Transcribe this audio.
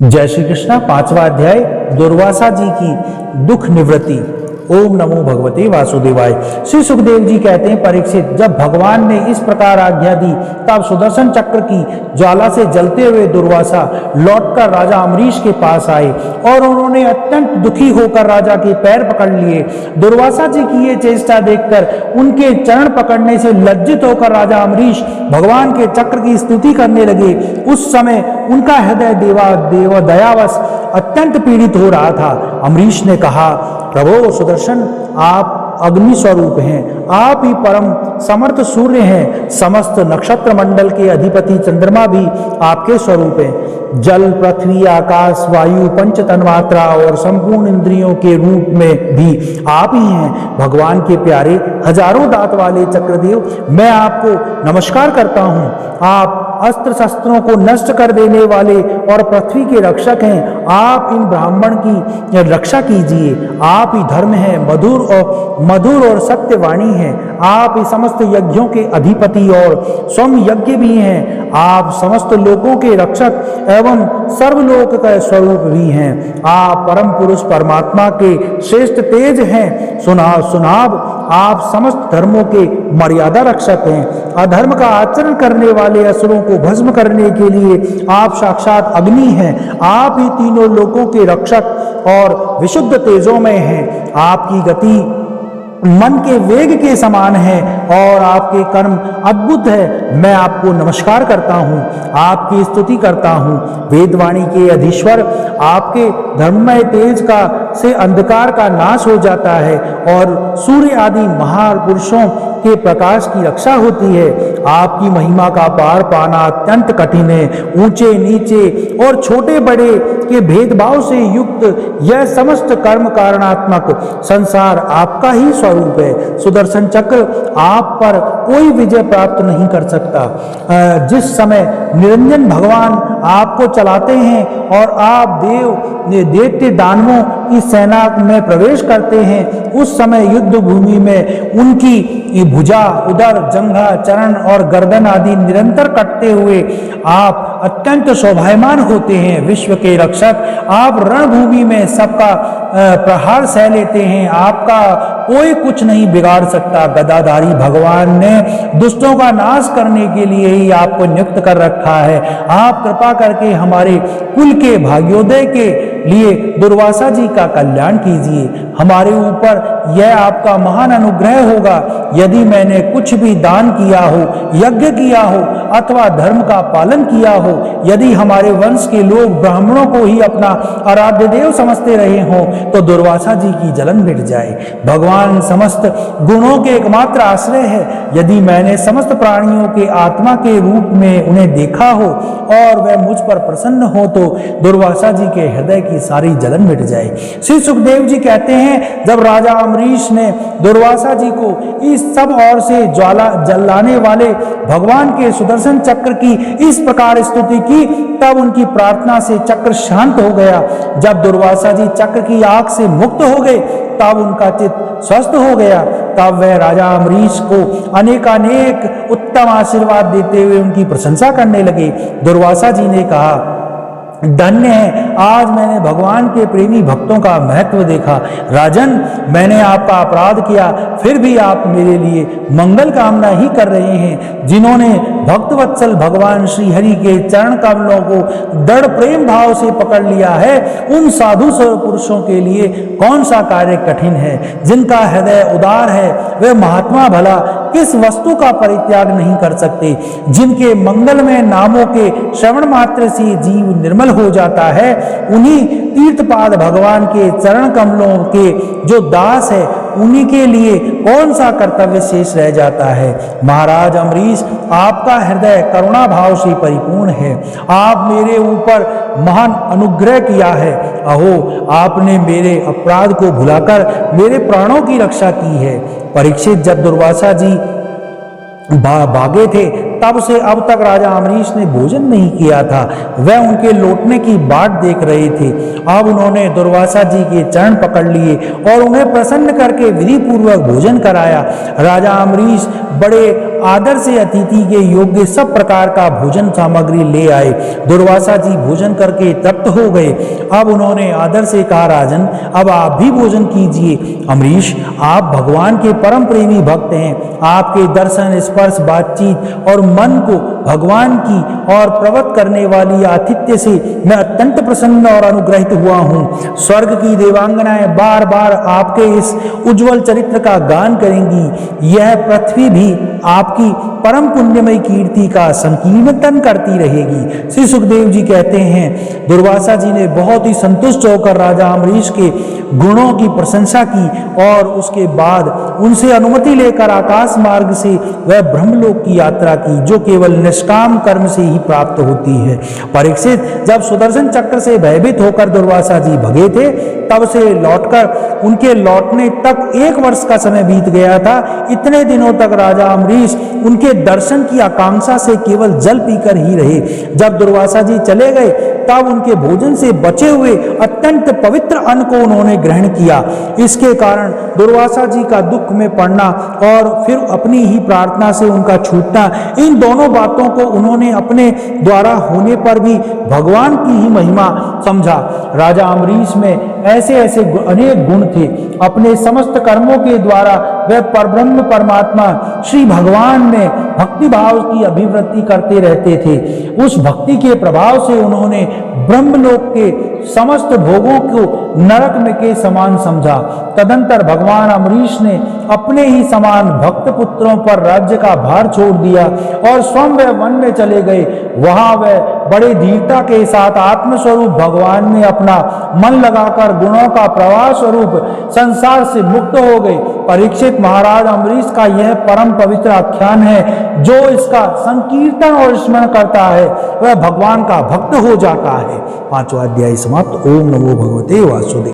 जय श्री कृष्णा। 5वां अध्याय दुर्वासा जी की दुख निवृत्ति। ओम नमो भगवते वासुदेवाय। श्री सुखदेव जी कहते हैं, परीक्षित, जब भगवान ने इस प्रकार आज्ञा दी तब सुदर्शन चक्र की ज्वाला से जलते हुए दुर्वासा लौटकर राजा अम्बरीश के पास आए और उन्होंने अत्यंत दुखी होकर राजा के पैर पकड़ लिए। दुर्वासा जी की ये चेष्टा देखकर उनके चरण पकड़ने से लज्जित होकर राजा अम्बरीश भगवान के चक्र की स्तुति करने लगे। उस समय उनका हृदय देव दयावश अत्यंत पीड़ित हो रहा था। अम्बरीश ने कहा, प्रभो सुदर्शन, आप अग्नि स्वरूप हैं, आप ही परम समर्थ सूर्य हैं, समस्त नक्षत्र मंडल के अधिपति चंद्रमा भी आपके स्वरूप हैं। जल, पृथ्वी, आकाश, वायु, पंच तन्मात्रा और संपूर्ण इंद्रियों के रूप में भी आप ही हैं। भगवान के प्यारे हजारों दांत वाले चक्रदेव, मैं आपको नमस्कार करता हूँ। आप अस्त्र शस्त्रों को नष्ट कर देने वाले और पृथ्वी के रक्षक हैं। आप इन ब्राह्मण की रक्षा कीजिए। आप ही धर्म हैं, मधुर और सत्यवाणी हैं। आप ही समस्त यज्ञों के अधिपति और स्वयं यज्ञ भी हैं। आप समस्त लोकों के रक्षक एवं सर्वलोक का स्वरूप भी हैं। आप परम पुरुष परमात्मा के श्रेष्ठ तेज हैं। सुनाभ, आप समस्त धर्मों के मर्यादा रक्षक हैं। अधर्म का आचरण करने वाले असुरों को भस्म करने के लिए आप साक्षात अग्नि हैं। आप ही तीनों लोकों के रक्षक और विशुद्ध तेजों में हैं। आपकी गति मन के वेग के समान है और आपके कर्म अद्भुत है। मैं आपको नमस्कार करता हूँ, आपकी स्तुति करता हूँ। वेदवाणी के अधीश्वर, आपके धर्ममय तेज का से अंधकार का नाश हो जाता है और सूर्य आदि महापुरुषों के प्रकाश की रक्षा होती है। आपकी महिमा का पार पाना अत्यंत कठिन है। ऊंचे नीचे और छोटे बड़े के भेदभाव से युक्त यह समस्त कर्म कारणात्मक संसार आपका ही स्वरूप है। सुदर्शन चक्र, आप पर कोई विजय प्राप्त नहीं कर सकता। जिस समय निरंजन भगवान आपको चलाते हैं और आप दैत्य दानवों की सेना में प्रवेश करते हैं, उस समय युद्ध भूमि में उनकी भुजा, उदर, जंघा, चरण और गर्दन आदि निरंतर कटते हुए आप अत्यंत शोभायमान होते हैं। विश्व के रक्षक, आप रणभूमि में सबका प्रहार सह लेते हैं। आपका कोई कुछ नहीं बिगाड़ सकता। गदाधारी भगवान ने दुष्टों का नाश करने के लिए ही आपको नियुक्त कर रखा है। आप कृपा करके हमारे कुल के भाग्योदय के लिए दुर्वासा जी का कल्याण कीजिए। हमारे ऊपर यह आपका महान अनुग्रह होगा यदि मैंने कुछ भी दान किया हो, यज्ञ किया हो अथवा धर्म का पालन किया हो। यदि हमारे वंश के लोग ब्राह्मणों को ही अपना आराध्य देव समझते रहे हों तो दुर्वासा जी की जलन मिट जाए। भगवान समस्त गुणों के एकमात्र आश्रय है। यदि मैंने समस्त प्राणियों के आत्मा के रूप में उन्हें देखा हो और वह मुझ पर प्रसन्न हो तो दुर्वासा जी के हृदय की सारी जलन मिट जाए। श्री सुखदेव जी कहते हैं, जब राजा अम्बरीश ने दुर्वासा जी को इस सब ओर से ज्वाला जलाने वाले भगवान के सुदर्शन चक्र की इस प्रकार स्तुति की तब उनकी प्रार्थना से चक्र शांत हो गया। जब दुर्वासा जी चक्र की आग से मुक्त हो गए तब उनका चित्त स्वस्थ हो गया। तब वह राजा अम्बरीश को अनेकानेक उत्तम आशीर्वाद देते हुए उनकी प्रशंसा करने लगे। दुर्वासा जी ने कहा, धन्य है, आज मैंने भगवान के प्रेमी भक्तों का महत्व देखा। राजन, मैंने आपका अपराध किया, फिर भी आप मेरे लिए मंगल कामना ही कर रहे हैं। जिन्होंने भक्तवत्सल भगवान श्री हरि के चरण कमलों को दृढ़ प्रेम भाव से पकड़ लिया है, उन साधु पुरुषों के लिए कौन सा कार्य कठिन है। जिनका हृदय उदार है वे महात्मा भला किस वस्तु का परित्याग नहीं कर सकते। जिनके मंगलमय नामों के श्रवण मात्र से जीव निर्मल हो जाता है, उन्हीं तीर्थपाद भगवान के चरण कमलों के जो दास है उन्हीं के लिए कौन सा कर्तव्य शेष रह जाता है। महाराज अम्बरीश, आपका हृदय करुणा भाव से परिपूर्ण है। आप मेरे ऊपर महान अनुग्रह किया है। अहो, आपने मेरे अपराध को भुलाकर मेरे प्राणों की रक्षा की है। परीक्षित, जब दुर्वासा जी भागे थे तब से अब तक राजा अम्बरीश ने भोजन नहीं किया था। वह उनके लौटने की बाट देख रहे थे। अब उन्होंने दुर्वासा जी के चरण पकड़ लिए और उन्हें प्रसन्न करके विधि पूर्वक भोजन कराया। राजा अम्बरीश बड़े आदर से अतिथि के योग्य सब प्रकार का भोजन सामग्री ले आए। दुर्वासा जी भोजन करके तृप्त हो गए। अब उन्होंने आदर से कहा, राजन अब आप भी भोजन कीजिए। अम्बरीश, आप भगवान के परम प्रेमी भक्त हैं। आपके दर्शन, स्पर्श, बातचीत और मन को भगवान की और प्रवत करने वाली आतिथ्य से मैं अत्यंत प्रसन्न और अनुग्रहित हुआ हूँ। स्वर्ग की देवांगनाएं बार बार आपके इस उज्जवल चरित्र का गान करेंगी। यह पृथ्वी भी आपकी परम पुण्यमय कीर्ति का संकीर्तन करती रहेगी। श्री सुखदेव जी कहते हैं, दुर्वासा जी ने बहुत ही संतुष्ट होकर राजा अम्बरीश के गुणों की प्रशंसा की और उसके बाद उनसे अनुमति लेकर आकाश मार्ग से वह ब्रह्मलोक की यात्रा की, जो केवल निष्काम कर्म से ही प्राप्त होती है। परीक्षित, जब सुदर्शन चक्र से भयभीत होकर दुर्वासा जी भगे थे, तब से लौटकर उनके लौटने तक 1 वर्ष का समय बीत गया था। इतने दिनों तक राजा अम्बरीश उनके दर्शन की आकांक्षा से केवल जल पीकर ही रहे। जब दुर्वासा जी चले गए, तब उनके भोजन से बचे हुए अत्यंत पवित्र अन्न को उन्होंने ग्रहण किया। इसके कारण दुर्वासा जी का दुख में पड़ना और फिर अपनी ही प्रार्थना से उनका छूटना, इन दोनों बातों को उन्होंने अपने द्वारा होने पर भी भगवान की ही महिमा समझा। राजा अम्बरीश में ऐसे ऐसे अनेक गुण थे। अपने समस्त कर्मों के द्वारा वह परब्रह्म परमात्मा श्री भगवान में भक्ति भाव की अभिवृद्धि करते रहते थे। उस भक्ति के प्रभाव से उन्होंने ब्रह्मलोक के समस्त भोगों को नरक में के समान समझा। तदंतर भगवान अम्बरीश ने अपने ही समान भक्त पुत्रों पर राज्य का भार छोड़ दिया और स्वयं वह वन में चले गए। वहां वह बड़े धीरता के साथ आत्मस्वरूप भगवान में अपना मन लगाकर गुणों का प्रवाह स्वरूप संसार से मुक्त हो गए। परीक्षित, महाराज अम्बरीश का यह परम पवित्र आख्यान है। जो इसका संकीर्तन और स्मरण करता है वह भगवान का भक्त हो जाता है। 5वां अध्याय समाप्त। ओम नमो भगवते वासुदेवाय।